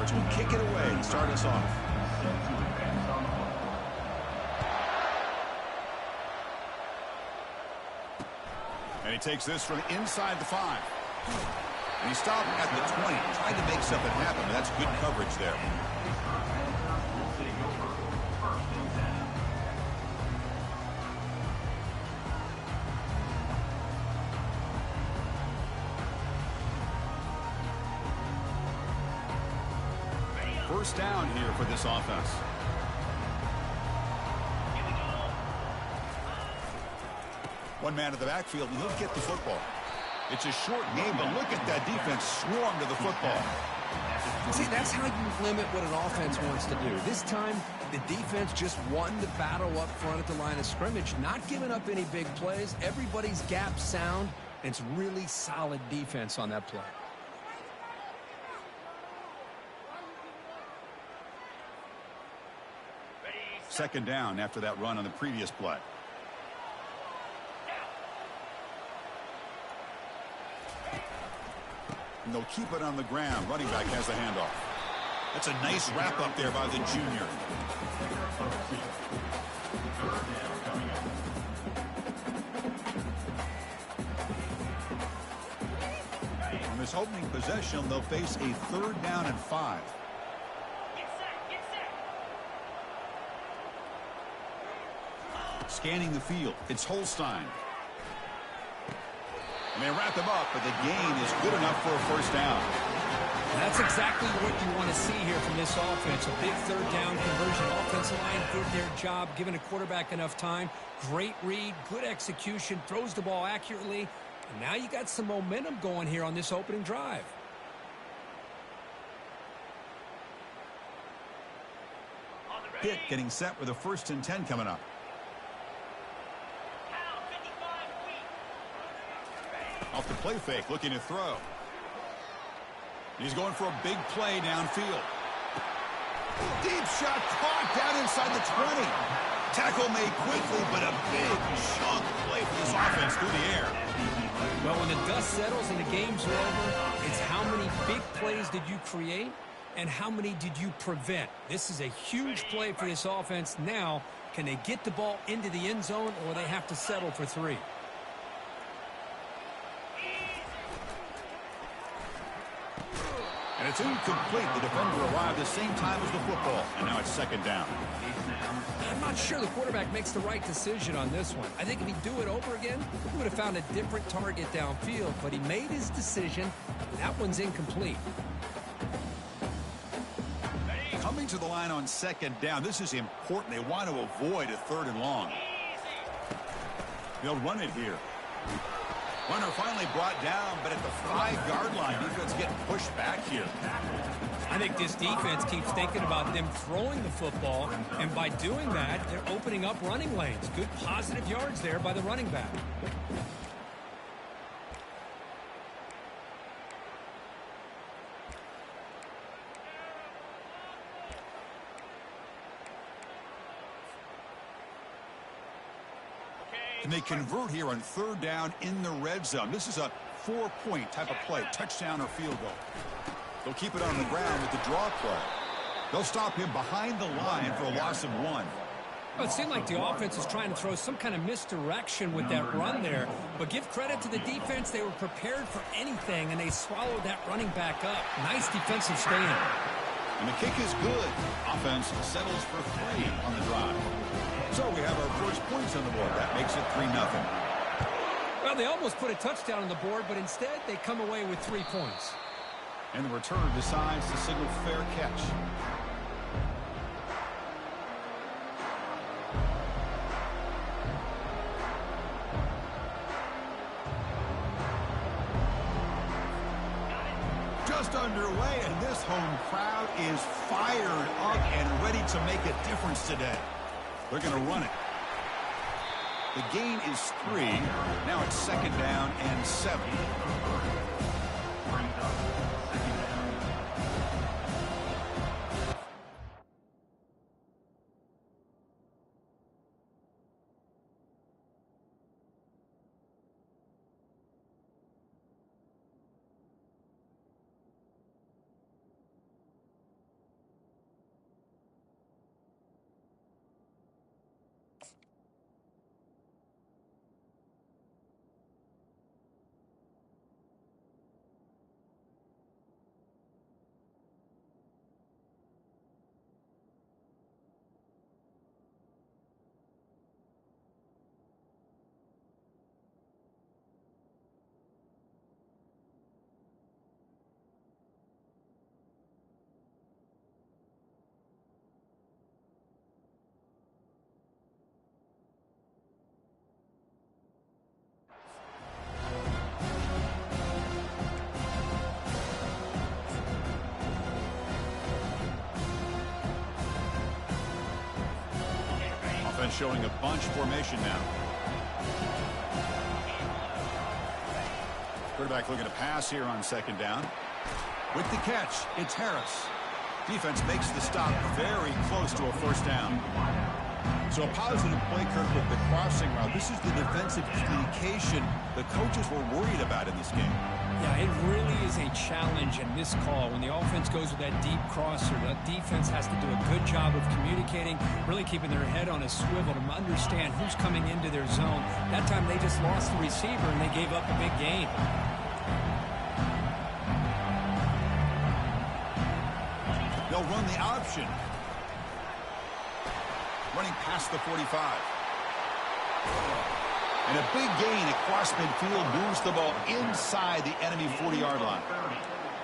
yards will kick it away and start us off. And he takes this from inside the 5. And he stopped at the 20, trying to make something happen, but that's good coverage there. First down here for this offense. One man in the backfield, and he'll get the football. It's a short game, but look at that defense swarm to the football. See, that's how you limit what an offense wants to do. This time, the defense just won the battle up front at the line of scrimmage, not giving up any big plays. Everybody's gap sound, and it's really solid defense on that play. Second down after that run on the previous play. And they'll keep it on the ground. Running back has the handoff. That's a nice wrap up there by the junior. On this opening possession, they'll face a 3rd down and 5. Scanning the field, it's Holstein. And they wrap him up, but the gain is good enough for a first down. That's exactly what you want to see here from this offense. A big 3rd down conversion. Offensive line did their job, giving a quarterback enough time. Great read, good execution, throws the ball accurately. And now you got some momentum going here on this opening drive. Pitt getting set with a 1st and 10 coming up. Off the play fake, looking to throw. He's going for a big play downfield. Deep shot caught down inside the 20. Tackle made quickly, but a big chunk play for this offense through the air. Well, when the dust settles and the game's over, it's how many big plays did you create and how many did you prevent? This is a huge play for this offense. Now, can they get the ball into the end zone, or they have to settle for 3? And it's incomplete. The defender arrived the same time as the football. And now it's 2nd down. I'm not sure the quarterback makes the right decision on this one. I think if he'd do it over again, he would have found a different target downfield. But he made his decision. That one's incomplete. Coming to the line on 2nd down. This is important. They want to avoid a 3rd and long. They'll run it here. Runner finally brought down, but at the 5-yard line, defense getting pushed back here. I think this defense keeps thinking about them throwing the football, and by doing that, they're opening up running lanes. Good positive yards there by the running back. And they convert here on 3rd down in the red zone. This is a 4-point type of play, touchdown or field goal. They'll keep it on the ground with the draw play. They'll stop him behind the line for a loss of 1. Well, it seemed like the offense was trying to throw some kind of misdirection with that run there. But give credit to the defense. They were prepared for anything, and they swallowed that running back up. Nice defensive stand. And the kick is good. Offense settles for 3 on the drive. So we have our first points on the board. That makes it 3-0. Well, they almost put a touchdown on the board, but instead they come away with 3 points. And the return decides to signal fair catch. Just underway, and this home crowd is fired up and ready to make a difference today. They're going to run it. The gain is 3. Now it's 2nd down and 7. showing a bunch formation now. Quarterback looking to pass here on second down. With the catch, it's Harris. Defense makes the stop very close to a first down. So a positive play, Kirk, with the crossing route. This is the defensive communication the coaches were worried about in this game. Yeah, it really is a challenge in this call. When the offense goes with that deep crosser, the defense has to do a good job of communicating, really keeping their head on a swivel to understand who's coming into their zone. That time they just lost the receiver and they gave up a big gain. They'll run the option. Running past the 45. And a big gain across midfield moves the ball inside the enemy 40-yard line.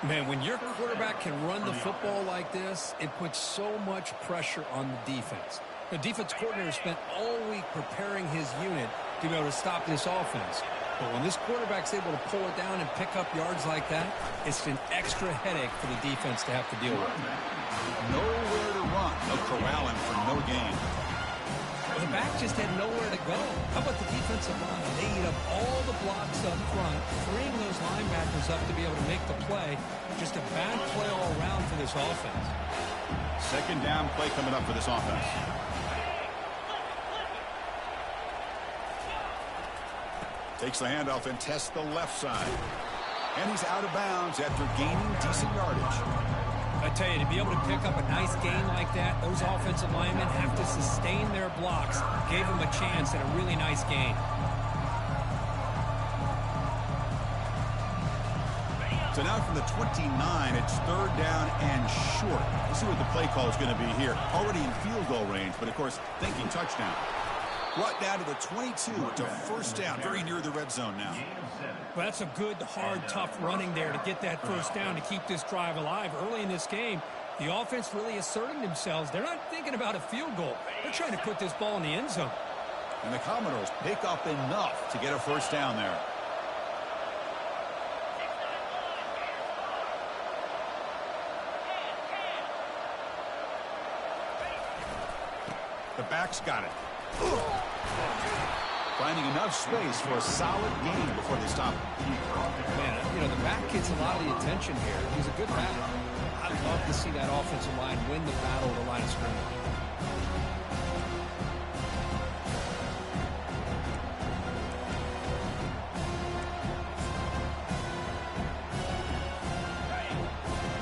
Man, when your quarterback can run the football like this, it puts so much pressure on the defense. The defense coordinator spent all week preparing his unit to be able to stop this offense. But when this quarterback's able to pull it down and pick up yards like that, it's an extra headache for the defense to have to deal with. Nowhere to run. They'll corral him for no gain. The back just had nowhere to go. How about the defensive line? They eat up all the blocks up front, freeing those linebackers up to be able to make the play. Just a bad play all around for this offense. Second down play coming up for this offense. Takes the handoff and tests the left side. And he's out of bounds after gaining decent yardage. I tell you, to be able to pick up a nice gain like that, those offensive linemen have to sustain their blocks. Gave them a chance at a really nice gain. So now from the 29, it's third down and short. Let's see what the play call is going to be here. Already in field goal range, but of course, thinking touchdown. Brought down to the 22 to first down, very near the red zone now. Well, that's a good, hard, tough running there to get that first down to keep this drive alive. Early in this game, the offense really asserting themselves. They're not thinking about a field goal. They're trying to put this ball in the end zone. And the Commodores pick up enough to get a first down there. The back's got it. Finding enough space for a solid gain before they stop. Man, you know, the back gets a lot of the attention here. He's a good back. I'd love to see that offensive line win the battle at the line of scrimmage.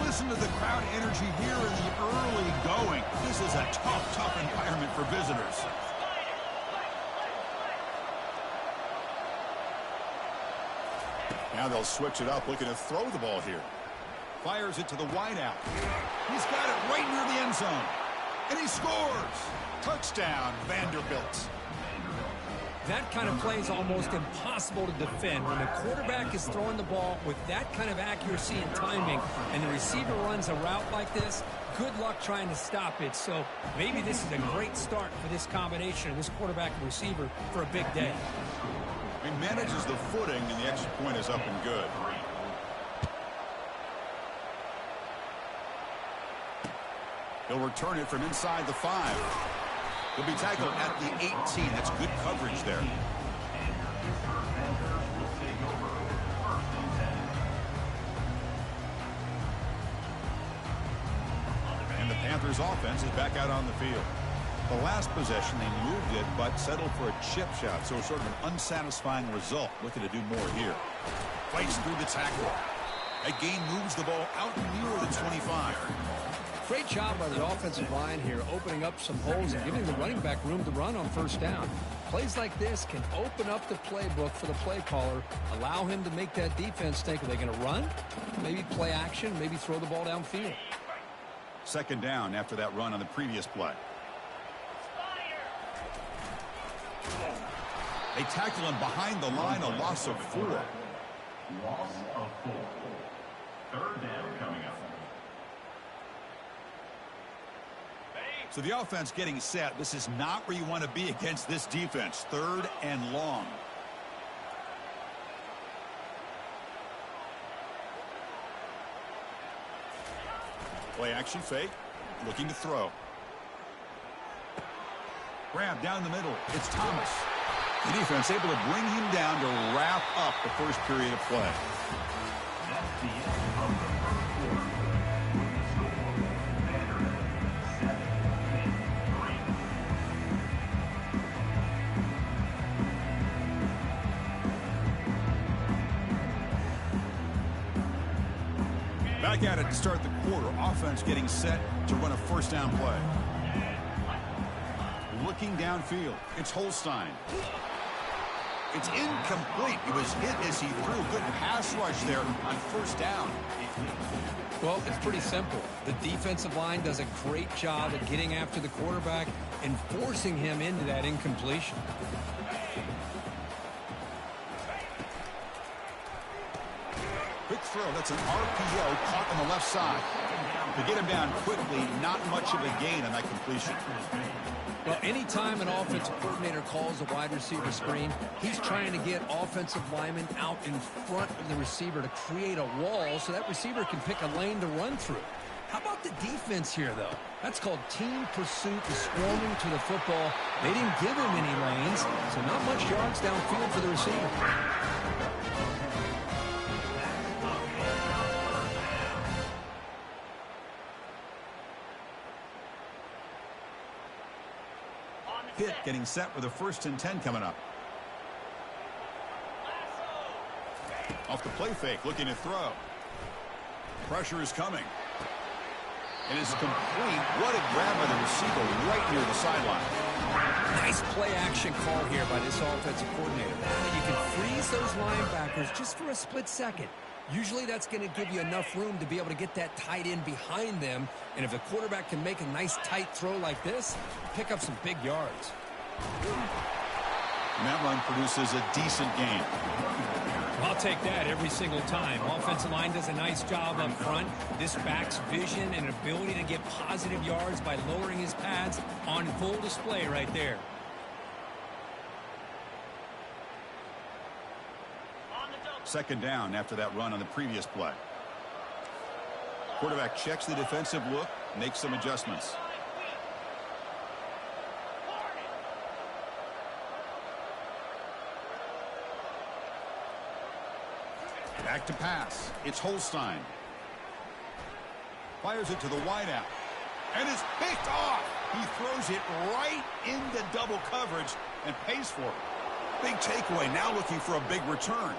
Listen to the crowd energy here in the early going. This is a tough environment for visitors. Now they'll switch it up, looking to throw the ball here. Fires it to the wideout. He's got it right near the end zone. And he scores! Touchdown, Vanderbilt. That kind of play is almost impossible to defend. When the quarterback is throwing the ball with that kind of accuracy and timing, and the receiver runs a route like this, good luck trying to stop it. So maybe this is a great start for this combination of this quarterback and receiver for a big day. He manages the footing, and the extra point is up and good. He'll return it from inside the 5. He'll be tackled at the 18. That's good coverage there. And the Panthers offense is back out on the field. The last possession, they moved it, but settled for a chip shot. So sort of an unsatisfying result. Looking to do more here. Fights through the tackle. That gain moves the ball out near the 25. Great job by the offensive line here, opening up some holes and giving the running back room to run on first down. Plays like this can open up the playbook for the play caller, allow him to make that defense think, are they going to run? Maybe play action, maybe throw the ball downfield. Second down after that run on the previous play. They tackle him behind the line, a loss of 4. Loss of 4. Third down coming up. So the offense getting set. This is not where you want to be against this defense. Third and long. Play action fake. Looking to throw. Grab down the middle. It's Thomas. The defense able to bring him down to wrap up the first period of play. That's the end of the first quarter. With the score, Vanderbilt 7-3. Back at it to start the quarter. Offense getting set to run a first down play. Looking downfield. It's Holstein. It's incomplete. He was hit as he threw. Good pass rush there on first down. Well, it's pretty simple. The defensive line does a great job of getting after the quarterback and forcing him into that incompletion. Quick throw. That's an RPO caught on the left side. To get him down quickly, not much of a gain on that completion. Well, anytime an offensive coordinator calls a wide receiver screen, he's trying to get offensive linemen out in front of the receiver to create a wall so that receiver can pick a lane to run through. How about the defense here, though? That's called team pursuit and swarming to the football. They didn't give him any lanes, so not much yards downfield for the receiver. Pitt getting set with a 1st and 10 coming up. Off the play fake, looking to throw. Pressure is coming. It is complete. What a grab by the receiver right near the sideline. Nice play action call here by this offensive coordinator. You can freeze those linebackers just for a split second. Usually that's going to give you enough room to be able to get that tight end behind them. And if the quarterback can make a nice tight throw like this, pick up some big yards. And that run produces a decent gain. I'll take that every single time. Offensive line does a nice job up front. This back's vision and ability to get positive yards by lowering his pads on full display right there. Second down after that run on the previous play. Quarterback checks the defensive look, makes some adjustments. Back to pass. It's Holstein. Fires it to the wideout. And it's picked off. He throws it right into double coverage and pays for it. Big takeaway. Now looking for a big return.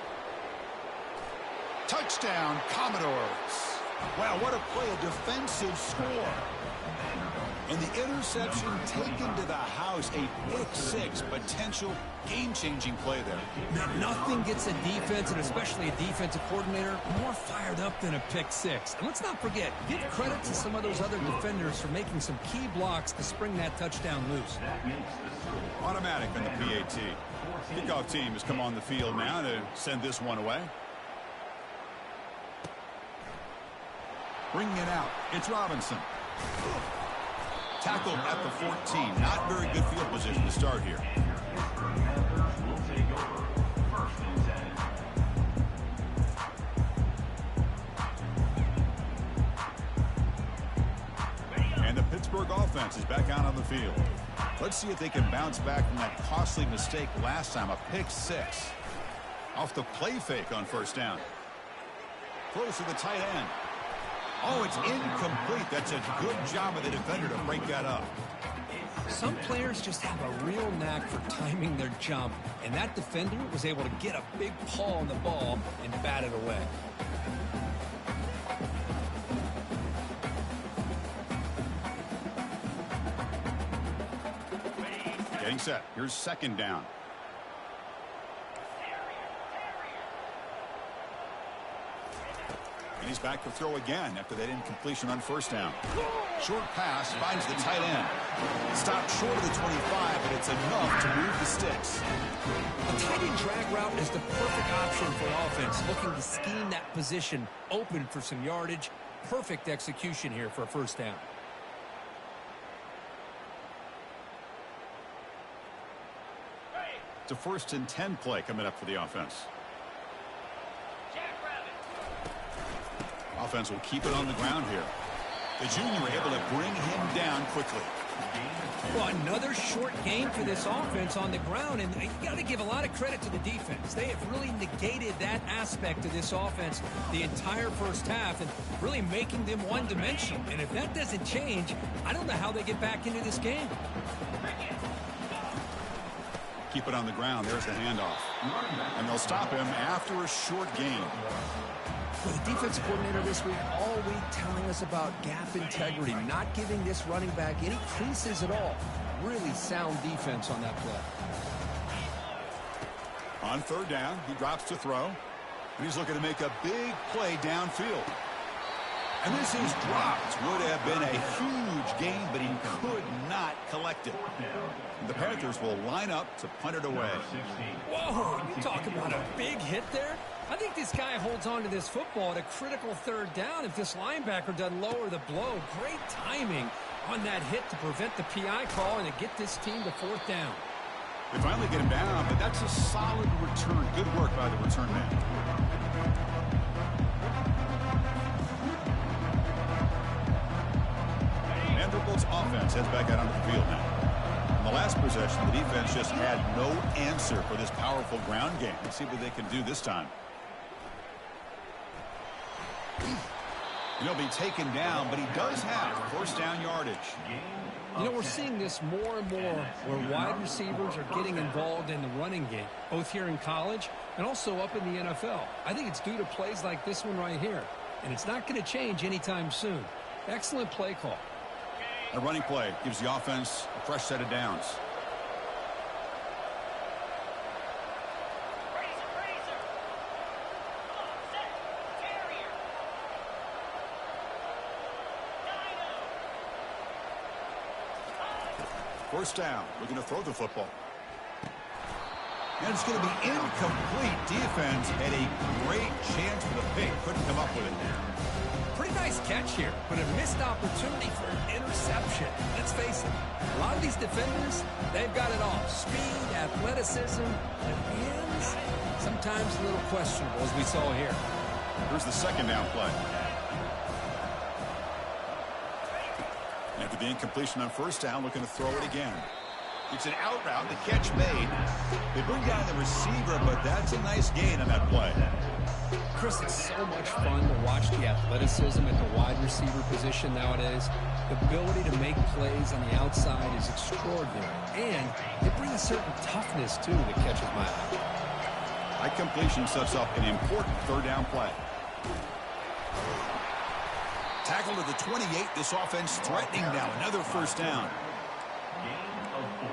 Touchdown, Commodores. Wow, what a play, a defensive score. And the interception taken to the house, a pick-6, potential game-changing play there. Nothing gets a defense, and especially a defensive coordinator, more fired up than a pick-6. And let's not forget, give credit to some of those other defenders for making some key blocks to spring that touchdown loose. Automatic on the PAT. Kickoff team has come on the field now to send this one away. Bringing it out, it's Robinson. Tackled at the 14. Not very good field position to start here. And the Pittsburgh offense is back out on the field. Let's see if they can bounce back from that costly mistake last time, a pick-6. Off the play fake on first down. Close to the tight end. Oh, it's incomplete. That's a good job of the defender to break that up. Some players just have a real knack for timing their jump, and that defender was able to get a big paw on the ball and bat it away. Getting set. Here's second down. And he's back to throw again after that incompletion on first down. Short pass finds the tight end. Stopped short of the 25, but it's enough to move the sticks. A tight end drag route is the perfect option for offense, looking to scheme that position open for some yardage. Perfect execution here for a first down. It's a 1st and 10 play coming up for the offense. Offense will keep it on the ground here. The junior able to bring him down quickly. Well, another short game for this offense on the ground, and you got to give a lot of credit to the defense. They have really negated that aspect of this offense the entire first half and really making them one-dimensional. And if that doesn't change, I don't know how they get back into this game. Keep it on the ground. There's the handoff. And they'll stop him after a short gain. Well, the defensive coordinator this week all week telling us about gap integrity, not giving this running back any creases at all. Really sound defense on that play. On third down, he drops to throw. And he's looking to make a big play downfield. And this is dropped. Would have been a huge gain, but he could not collect it. The Panthers will line up to punt it away. Whoa, you talk about a big hit there? I think this guy holds on to this football at a critical third down if this linebacker doesn't lower the blow. Great timing on that hit to prevent the PI call and to get this team to fourth down. They finally get him down, but that's a solid return. Good work by the return man. Vanderbilt's offense heads back out onto the field now. In the last possession, the defense just had no answer for this powerful ground game. Let's see what they can do this time. He'll be taken down, but he does have first down yardage. You know, we're seeing this more and more where wide receivers are getting involved in the running game, both here in college and also up in the NFL. I think it's due to plays like this one right here, and it's not going to change anytime soon. Excellent play call. A running play gives the offense a fresh set of downs. First down, looking to throw the football. And it's going to be incomplete. Defense had a great chance for the pick. Couldn't come up with it. Pretty nice catch here, but a missed opportunity for an interception. Let's face it, a lot of these defenders, they've got it all. Speed, athleticism, but hands, sometimes a little questionable, as we saw here. Here's the second down play. After the incompletion on first down, looking to throw it again. It's an out route, the catch made. They bring down the receiver, but that's a nice gain on that play. Chris, it's so much fun to watch the athleticism at the wide receiver position nowadays. The ability to make plays on the outside is extraordinary. And they bring a certain toughness, too, that catches my eye. That completion sets up an important third down play. Tackle to the 28. This offense threatening now. Another first down. Gain of 4.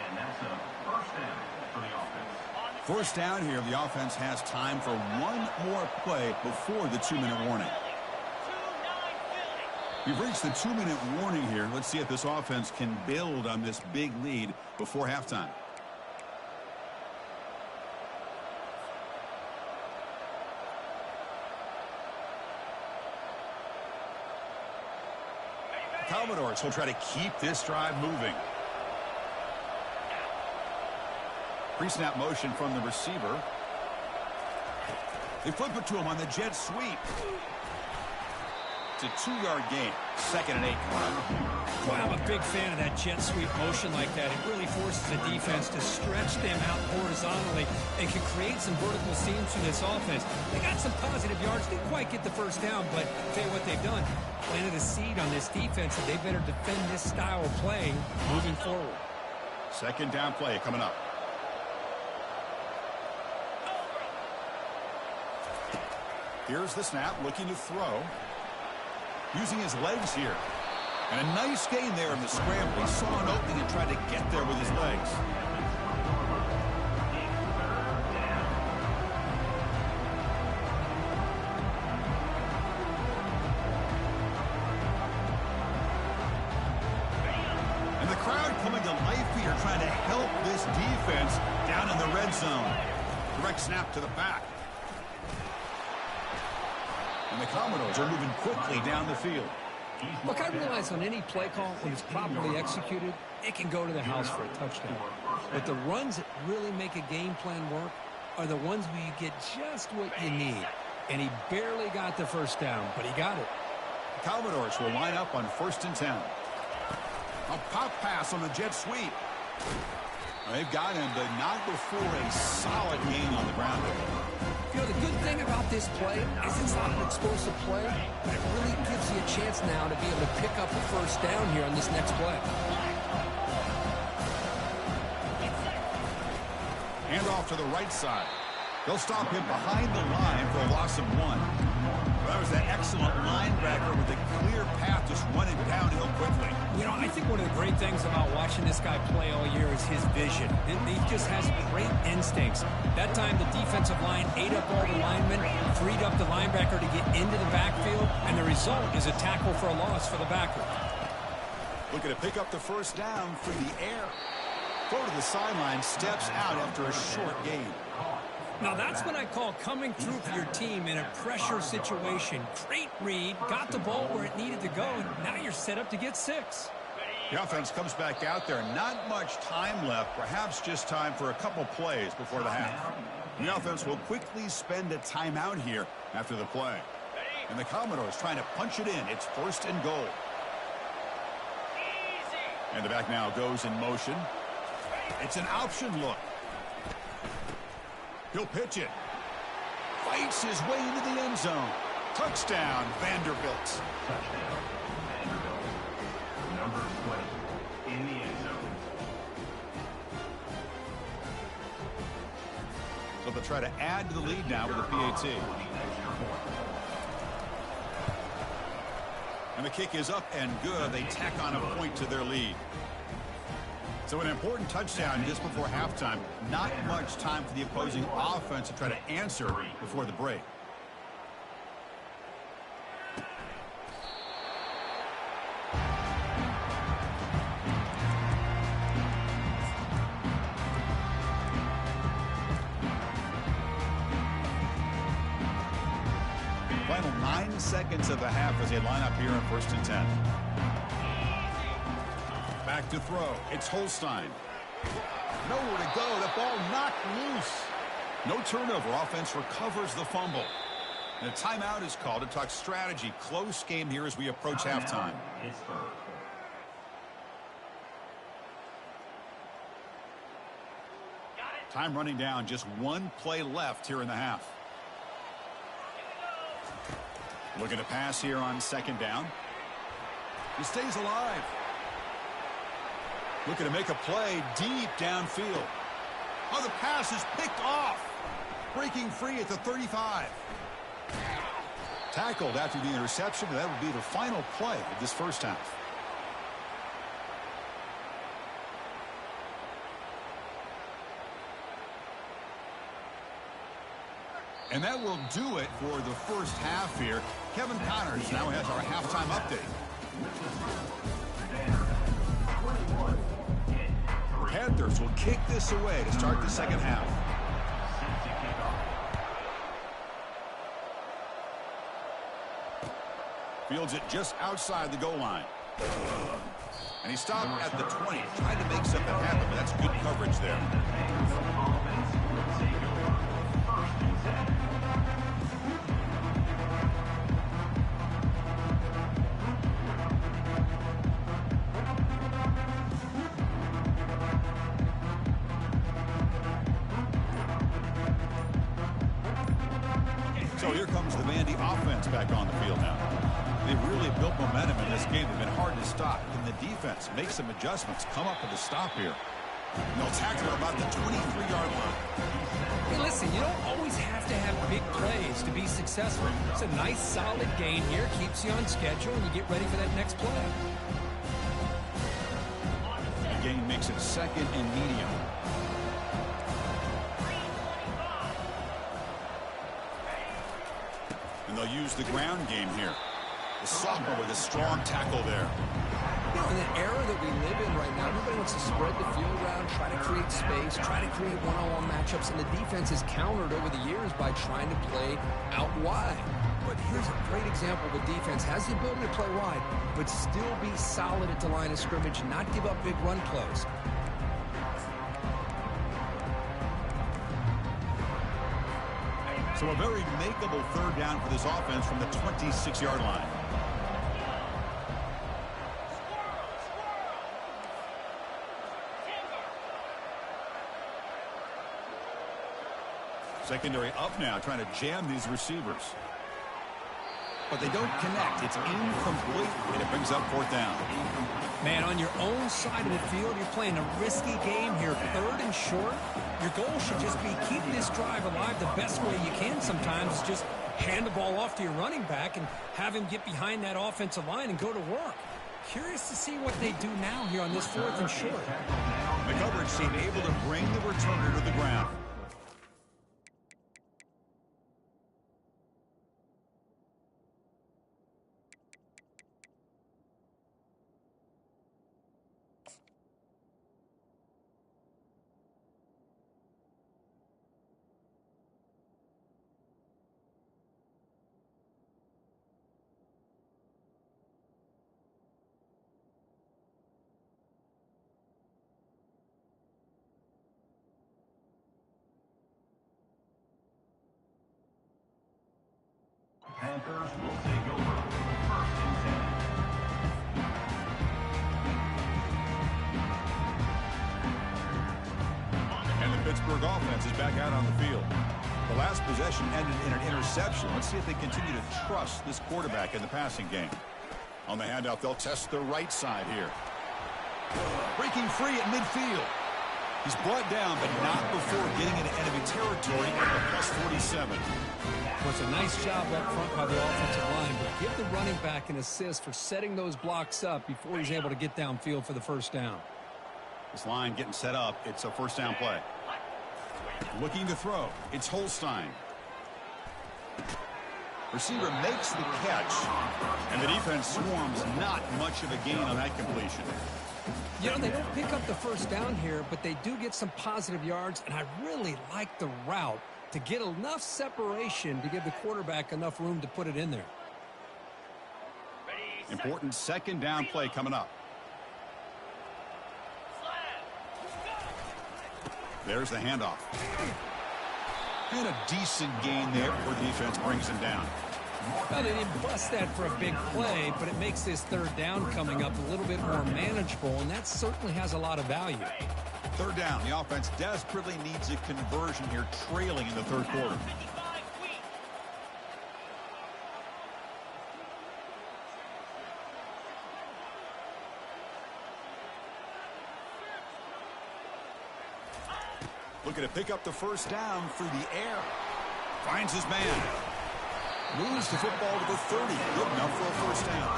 And that's a first down for the offense. First down here. The offense has time for one more play before the 2-minute warning. We've reached the 2-minute warning here. Let's see if this offense can build on this big lead before halftime. Commodores will try to keep this drive moving. Pre-snap motion from the receiver. They flip it to him on the jet sweep. It's a 2-yard gain. 2nd and 8 coming up. Well, I'm a big fan of that jet sweep motion like that. It really forces the defense to stretch them out horizontally and can create some vertical seams for this offense. They got some positive yards. Didn't quite get the first down, but I'll tell you what they've done. Planted a seed on this defense, and they better defend this style of playing moving forward. 2nd down play coming up. Here's the snap, looking to throw. Using his legs here. And a nice gain there in the scramble. He saw an opening and tried to get there with his legs. And the crowd coming to life here, trying to help this defense down in the red zone. Direct snap to the back. And the Commodores are moving quickly down the field. Look, I realize on any play call, when it's properly executed, it can go to the house for a touchdown. But the runs that really make a game plan work are the ones where you get just what you need. And he barely got the first down, but he got it. The Commodores will line up on 1st and 10. A pop pass on the jet sweep. They've got him, but not before a solid gain on the ground. You know, the good thing about this play is it's not an explosive play, but it really gives you a chance now to be able to pick up a first down here on this next play. Hand off to the right side. They'll stop him behind the line for a loss of 1. That was an excellent linebacker with a clear path just running downhill quickly. You know, I think one of the great things about watching this guy play all year is his vision. He just has great instincts. That time, the defensive line ate up all the linemen, freed up the linebacker to get into the backfield, and the result is a tackle for a loss for the backer. Looking to pick up the first down through the air. Throw to the sideline, steps out after a short gain. Now that's what I call coming through for your team in a pressure situation. Great read, got the ball where it needed to go, and now you're set up to get 6. The offense comes back out there. Not much time left, perhaps just time for a couple plays before the half. The offense will quickly spend a timeout here after the play. And the Commodores trying to punch it in. It's 1st and goal. And the back now goes in motion. It's an option look. He'll pitch it. Fights his way into the end zone. Touchdown, Vanderbilt. Touchdown, Vanderbilt. Number 20 in the end zone. So they'll try to add to the lead now with a PAT. And the kick is up and good. They tack on a point to their lead. So an important touchdown just before halftime. Not much time for the opposing offense to try to answer before the break. Final 9 seconds of the half as they line up here in 1st and 10. Back to throw. It's Holstein. Nowhere to go. The ball knocked loose. No turnover. Offense recovers the fumble. And a timeout is called to talk strategy. Close game here as we approach halftime. Time running down. Just 1 play left here in the half. Looking to pass here on 2nd down. He stays alive. Looking to make a play deep downfield. Oh, the pass is picked off. Breaking free at the 35. Tackled after the interception, and that would be the final play of this first half. And that will do it for the first half here. Kevin Connors now has our halftime update. Panthers will kick this away to start the second half. Fields it just outside the goal line. And he stopped at the 20, trying to make something happen, but that's good coverage there. So here comes the Vandy offense back on the field now. They've really built momentum in this game. They've been hard to stop. Can the defense make some adjustments, come up with a stop here? And they'll tackle about the 23-yard line. Hey, listen, you don't always have to have big plays to be successful. It's a nice, solid gain here. Keeps you on schedule, and you get ready for that next play. The gain makes it 2nd and medium. And they'll use the ground game here. The sophomore with a strong tackle there. You know, in the era that we live in right now, everybody wants to spread the field around, try to create space, try to create one-on-one matchups, and the defense has countered over the years by trying to play out wide. But here's a great example of a defense has the ability to play wide, but still be solid at the line of scrimmage, not give up big run plays. So a very makeable 3rd down for this offense from the 26-yard line. Secondary up now, trying to jam these receivers. But they don't connect. It's incomplete, and it brings up fourth down. Man, on your own side of the field, you're playing a risky game here. Third and short. Your goal should just be keep this drive alive the best way you can sometimes. Is just hand the ball off to your running back and have him get behind that offensive line and go to work. Curious to see what they do now here on this fourth and short. The coverage team able to bring the returner to the ground. Panthers will take over. First and 10. And the Pittsburgh offense is back out on the field. The last possession ended in an interception. Let's see if they continue to trust this quarterback in the passing game. On the handoff, they'll test the right side here. Breaking free at midfield. He's brought down, but not before getting into enemy territory at the plus 47. Well, it's a nice job up front by the offensive line, but give the running back an assist for setting those blocks up before he's able to get downfield for the first down. This line getting set up. It's a first down play. Looking to throw. It's Holstein. Receiver makes the catch, and the defense swarms. Not much of a gain on that completion. You know, they don't pick up the first down here, but they do get some positive yards, and I really like the route to get enough separation to give the quarterback enough room to put it in there. Important second down play coming up. There's the handoff. And a decent gain there where the defense brings him down. Well, they didn't bust that for a big play, but it makes this third down coming up a little bit more manageable, and that certainly has a lot of value. Third down. The offense desperately needs a conversion here, trailing in the third quarter. Looking to pick up the first down through the air. Finds his man. Moves the football to the 30. Good enough for a first down.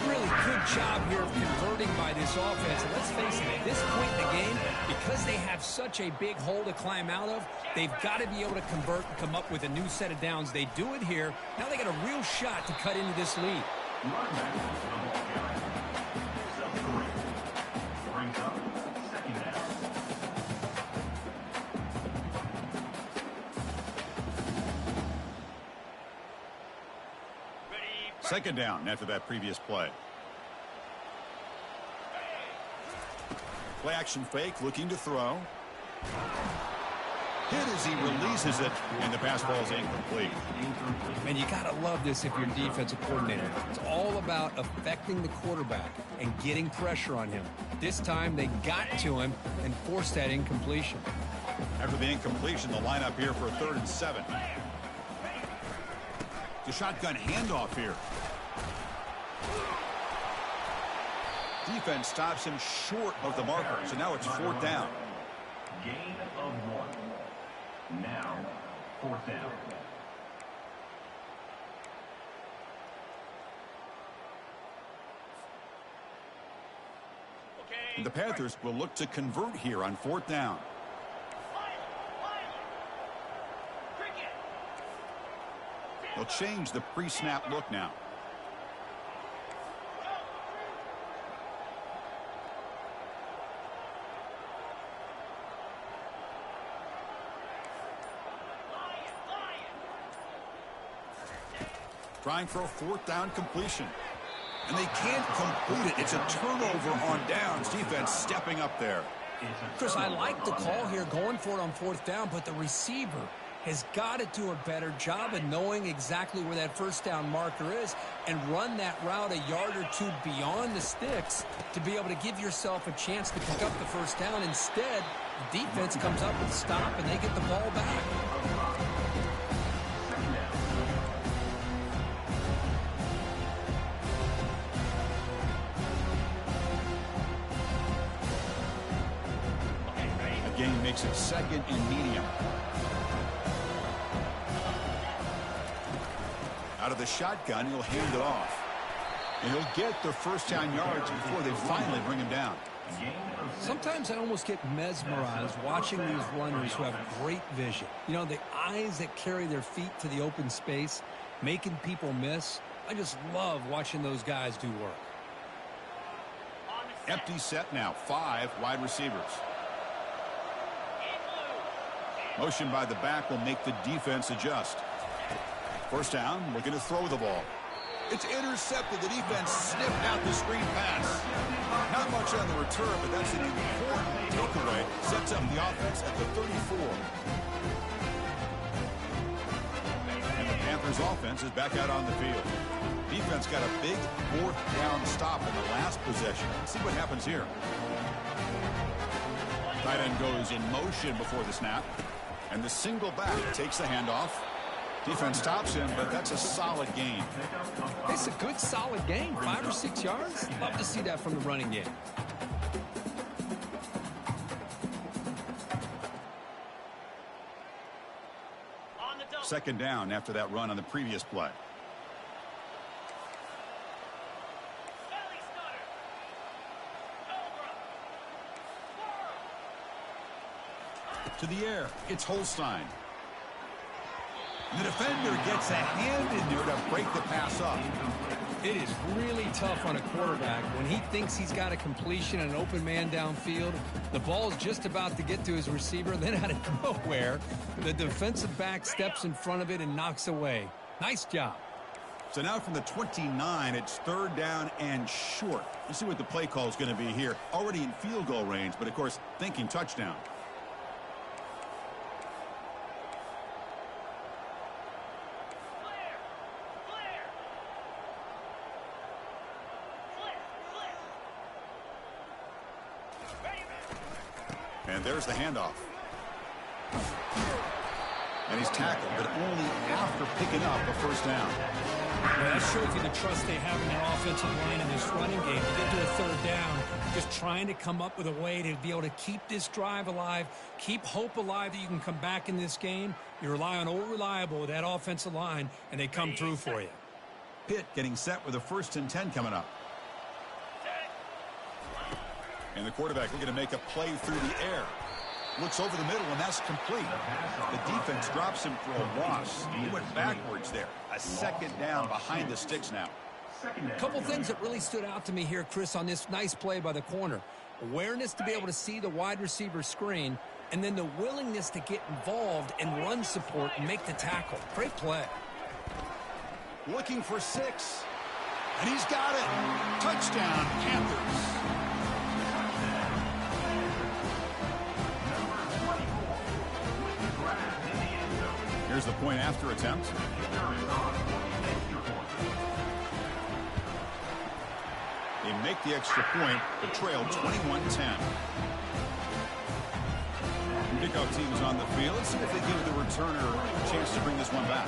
Really good job here of converting by this offense. And let's face it, at this point in the game, because they have such a big hole to climb out of, they've got to be able to convert and come up with a new set of downs. They do it here. Now they got a real shot to cut into this lead. Second down after that previous play. Play action fake, looking to throw. Hit as he releases it, and the pass ball is incomplete. And you got to love this if you're a defensive coordinator. It's all about affecting the quarterback and getting pressure on him. This time they got to him and forced that incompletion. After the incompletion, the lineup here for 3rd and 7. The shotgun handoff here. Defense stops him short of the marker, so now it's 4th down. Gain of 1. Now, 4th down. The Panthers will look to convert here on 4th down. They'll change the pre-snap look now. Trying for a 4th down completion. And they can't complete it. It's a turnover on downs. Defense stepping up there. Chris, I like the call here going for it on 4th down, but the receiver has got to do a better job of knowing exactly where that first down marker is and run that route a yard or two beyond the sticks to be able to give yourself a chance to pick up the first down. Instead, The defense comes up with a stop, and they get the ball back. The game makes it second and medium. Out of the shotgun, he'll hand it off. And he'll get the first down yards before they finally bring him down. Sometimes I almost get mesmerized watching these runners who have great vision. You know, the eyes that carry their feet to the open space, making people miss. I just love watching those guys do work. Empty set now, 5 wide receivers. Motion by the back will make the defense adjust. First down, looking to throw the ball. It's intercepted. The defense sniffed out the screen pass. Not much on the return, but that's an important takeaway. Sets up the offense at the 34. And the Panthers offense is back out on the field. Defense got a big 4th down stop in the last possession. Let's see what happens here. Tight end goes in motion before the snap. And the single back takes the handoff. Defense stops him, but that's a solid gain. It's a good, solid gain. 5 or 6 yards. Love to see that from the running game. Second down after that run on the previous play. To the air, it's Holstein. The defender gets a hand in there to break the pass up. It is really tough on a quarterback when he thinks he's got a completion and an open man downfield. The ball's just about to get to his receiver. Then out of nowhere, the defensive back steps in front of it and knocks away. Nice job. So now from the 29, it's 3rd down and short. Let's see what the play call is going to be here. Already in field goal range, but of course, thinking touchdown. And there's the handoff. And he's tackled, but only after picking up a first down. Well, that shows you the trust they have in that offensive line in this running game. To get to a 3rd down, just trying to come up with a way to be able to keep this drive alive, keep hope alive that you can come back in this game. You rely on Old Reliable with that offensive line, and they come through for you. Pitt getting set with a 1st and 10 coming up. And the quarterback looking to make a play through the air. Looks over the middle, and that's complete. The defense drops him for a loss. He went backwards there. A 2nd down behind the sticks now. A couple things that really stood out to me here, Chris, on this nice play by the corner. Awareness to be able to see the wide receiver screen, and then the willingness to get involved and run support and make the tackle. Great play. Looking for 6. And he's got it. Touchdown, Panthers. Here's the point after attempt. They make the extra point, but trail 21-10. Kickoff team is on the field. Let's see if they give the returner a chance to bring this one back.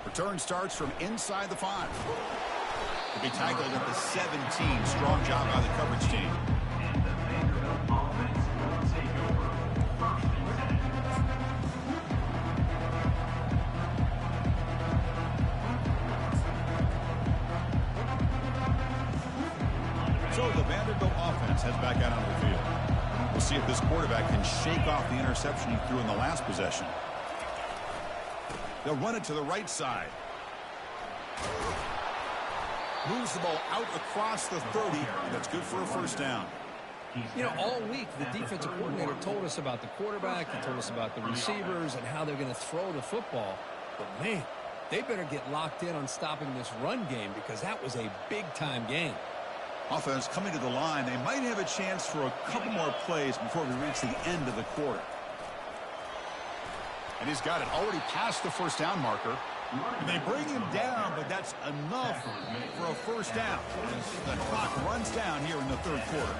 Return starts from inside the 5. To be tackled at the 17. Strong job by the coverage team. So the Vanderbilt offense heads back out onto the field. We'll see if this quarterback can shake off the interception he threw in the last possession. They'll run it to the right side. Moves the ball out across the 30, and that's good for a first down. You know, all week, the defensive coordinator told us about the quarterback, he told us about the receivers and how they're going to throw the football. But, man, they better get locked in on stopping this run game because that was a big-time game. Offense coming to the line. They might have a chance for a couple more plays before we reach the end of the quarter. And he's got it already past the first down marker. And they bring him down, but that's enough for a first down as the clock runs down here in the third quarter.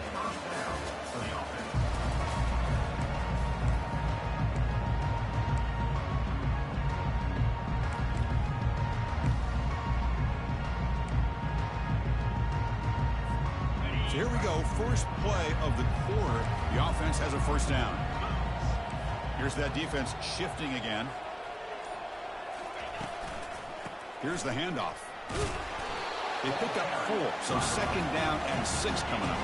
So here we go, first play of the quarter. The offense has a first down. Here's that defense shifting again. Here's the handoff. They pick up 4, so second down and 6 coming up.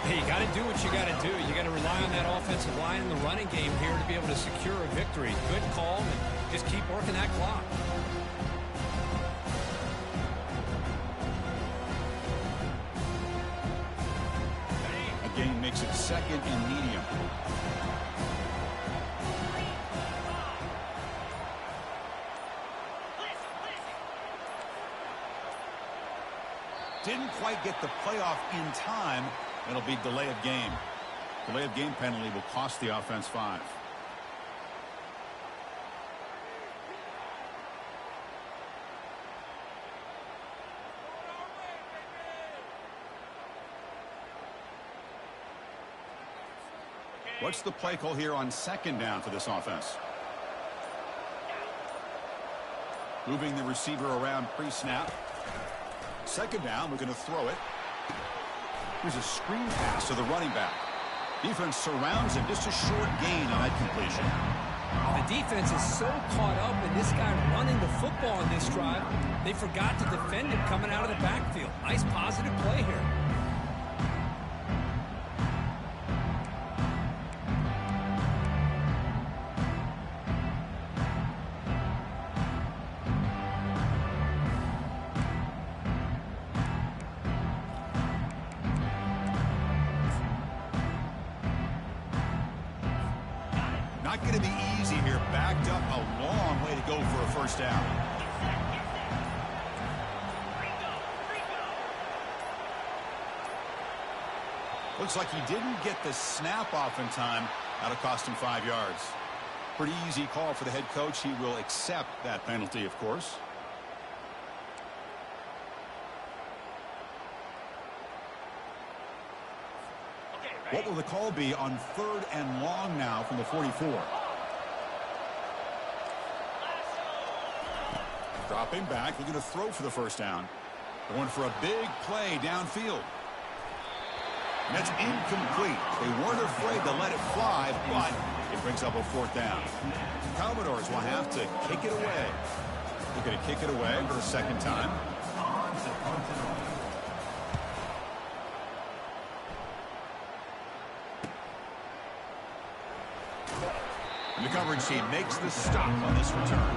Hey, you got to do what you got to do. You got to rely on that offensive line in the running game here to be able to secure a victory. Good call, and just keep working that clock. Again, makes it second and medium. Didn't quite get the playoff in time. It'll be delay of game. Delay of game penalty will cost the offense 5. What's the play call here on second down for this offense? Moving the receiver around pre-snap. Second down, we're going to throw it. Here's a screen pass to the running back. Defense surrounds him. Just a short gain on that completion. The defense is so caught up in this guy running the football on this drive, they forgot to defend him coming out of the backfield. Nice positive play here. Not going to be easy here. Backed up a long way to go for a first down. Looks like he didn't get the snap off in time. That'll cost him 5 yards. Pretty easy call for the head coach. He will accept that penalty, of course. What will the call be on third and long now from the 44? Dropping back, looking to throw for the first down. Going for a big play downfield. And that's incomplete. They weren't afraid to let it fly, but it brings up a fourth down. The Commodores will have to kick it away. They're going to kick it away for the second time. And the coverage team makes the stop on this return.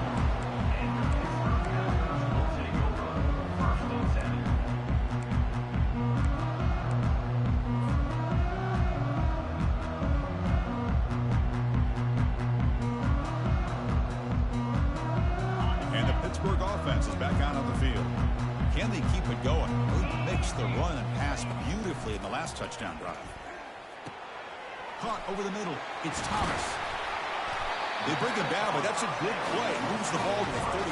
And the Pittsburgh offense is back out on the field. Can they keep it going? They mixed the run and pass beautifully in the last touchdown drive. Caught over the middle. It's Thomas. They bring him down, but that's a good play. Moves the ball to the 39.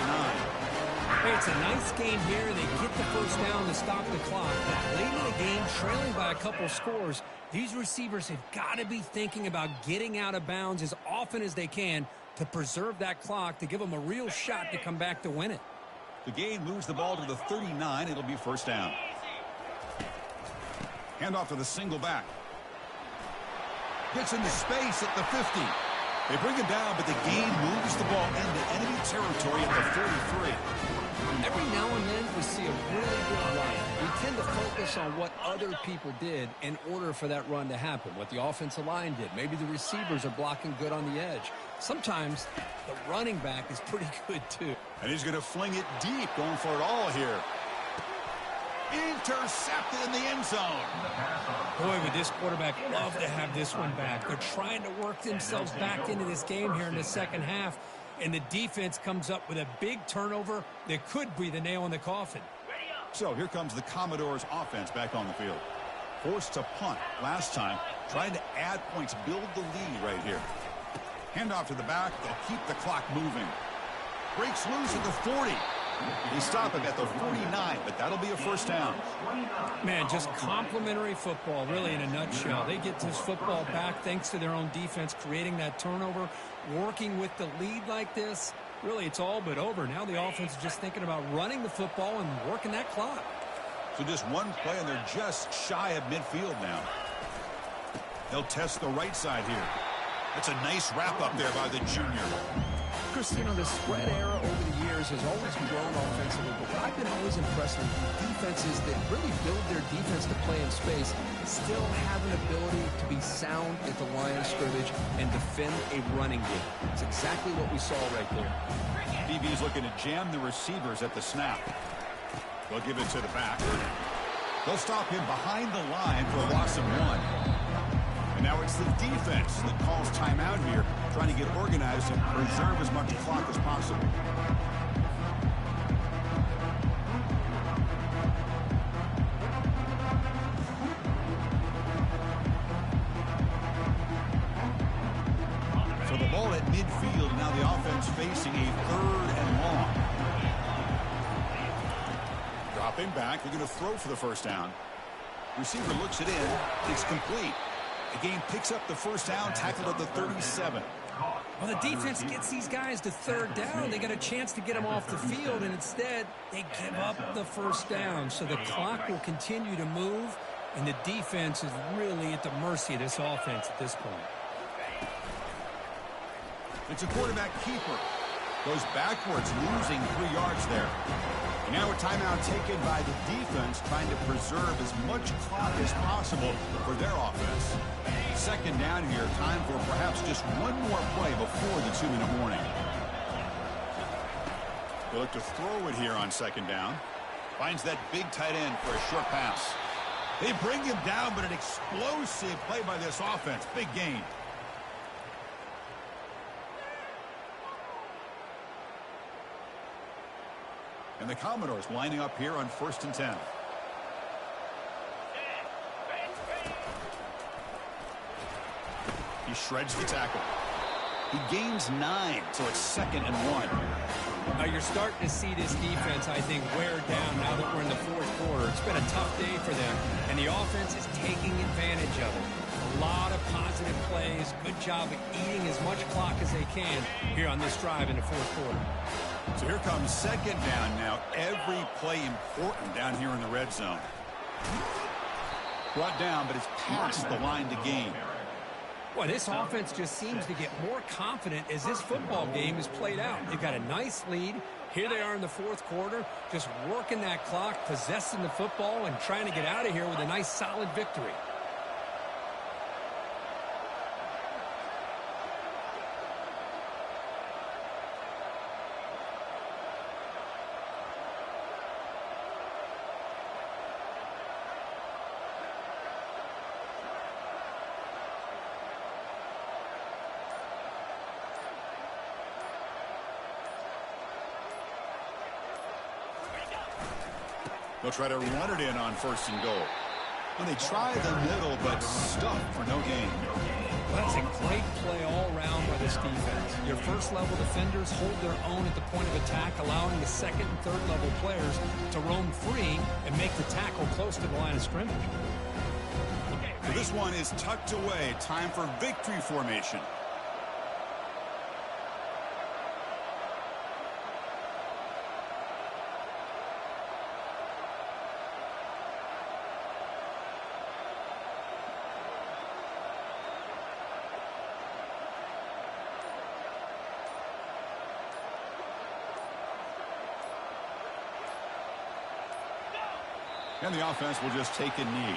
Hey, it's a nice game here. They get the first down to stop the clock. But late in the game, trailing by a couple scores, these receivers have got to be thinking about getting out of bounds as often as they can to preserve that clock, to give them a real shot to come back to win it. The gain moves the ball to the 39. It'll be first down. Handoff to the single back. Gets into space at the 50. They bring him down, but the gain moves the ball into enemy territory at the 43. Every now and then we see a really good run. We tend to focus on what other people did in order for that run to happen, what the offensive line did. Maybe the receivers are blocking good on the edge. Sometimes the running back is pretty good too. And he's going to fling it deep, going for it all here. Intercepted in the end zone. Boy, would this quarterback love to have this one back. They're trying to work themselves back into this game here in the second half, and the defense comes up with a big turnover that could be the nail in the coffin. So here comes the Commodores offense back on the field. Forced to punt last time, trying to add points, build the lead right here. Handoff to the back, they'll keep the clock moving. Breaks loose at the 40. They stop him at the 49, but that'll be a first down. Man, just complimentary football, really, in a nutshell. They get this football back thanks to their own defense, creating that turnover, working with the lead like this. Really, it's all but over. Now the offense is just thinking about running the football and working that clock. So just one play, and they're just shy of midfield now. They'll test the right side here. That's a nice wrap up there by the junior. Chris, you know, the spread era over the years has always grown offensively, but what I've been always impressed with defenses that really build their defense to play in space still have an ability to be sound at the line of scrimmage and defend a running game. It's exactly what we saw right there. DB's looking to jam the receivers at the snap. They'll give it to the back. They'll stop him behind the line for a loss of 1. And now it's the defense that calls timeout here, trying to get organized and preserve as much clock as possible. So the ball at midfield, now the offense facing a 3rd and long. Dropping back, they're going to throw for the first down. Receiver looks it in, it's complete. The game picks up the first down, tackled at the 37. Well, the defense gets these guys to 3rd down. They got a chance to get them off the field, and instead they give up the first down. So the clock will continue to move, and the defense is really at the mercy of this offense at this point. It's a quarterback keeper. Goes backwards, losing 3 yards there. And now a timeout taken by the defense, trying to preserve as much clock as possible for their offense. 2nd down here, time for perhaps just one more play before the 2-minute warning. They look to throw it here on 2nd down. Finds that big tight end for a short pass. They bring him down, but an explosive play by this offense. Big gain. And the Commodores lining up here on 1st and 10. He shreds the tackle. He gains 9, so it's 2nd and 1. Now you're starting to see this defense, I think, wear down now that we're in the 4th quarter. It's been a tough day for them, and the offense is taking advantage of it. A lot of positive plays. Good job of eating as much clock as they can here on this drive in the 4th quarter. So here comes 2nd down now. Every play important down here in the red zone. Brought down, but it's past the line to gain. Well, this offense just seems to get more confident as this football game is played out. They've got a nice lead. Here they are in the 4th quarter, just working that clock, possessing the football, and trying to get out of here with a nice, solid victory. They'll try to run it in on 1st and goal. And they try the middle, but stuffed for no gain. Well, that's a great play all around by this defense. Your first-level defenders hold their own at the point of attack, allowing the 2nd and 3rd-level players to roam free and make the tackle close to the line of scrimmage. So this one is tucked away. Time for victory formation. And the offense will just take a knee.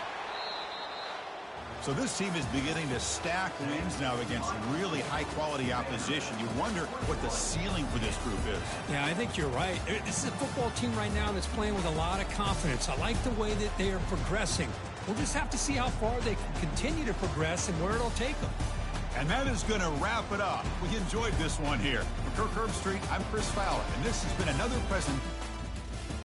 So this team is beginning to stack wins now against really high-quality opposition. You wonder what the ceiling for this group is. Yeah, I think you're right. This is a football team right now that's playing with a lot of confidence. I like the way that they are progressing. We'll just have to see how far they can continue to progress and where it'll take them. And that is going to wrap it up. We enjoyed this one here. For Kirk Herbstreit, I'm Chris Fowler, and this has been another present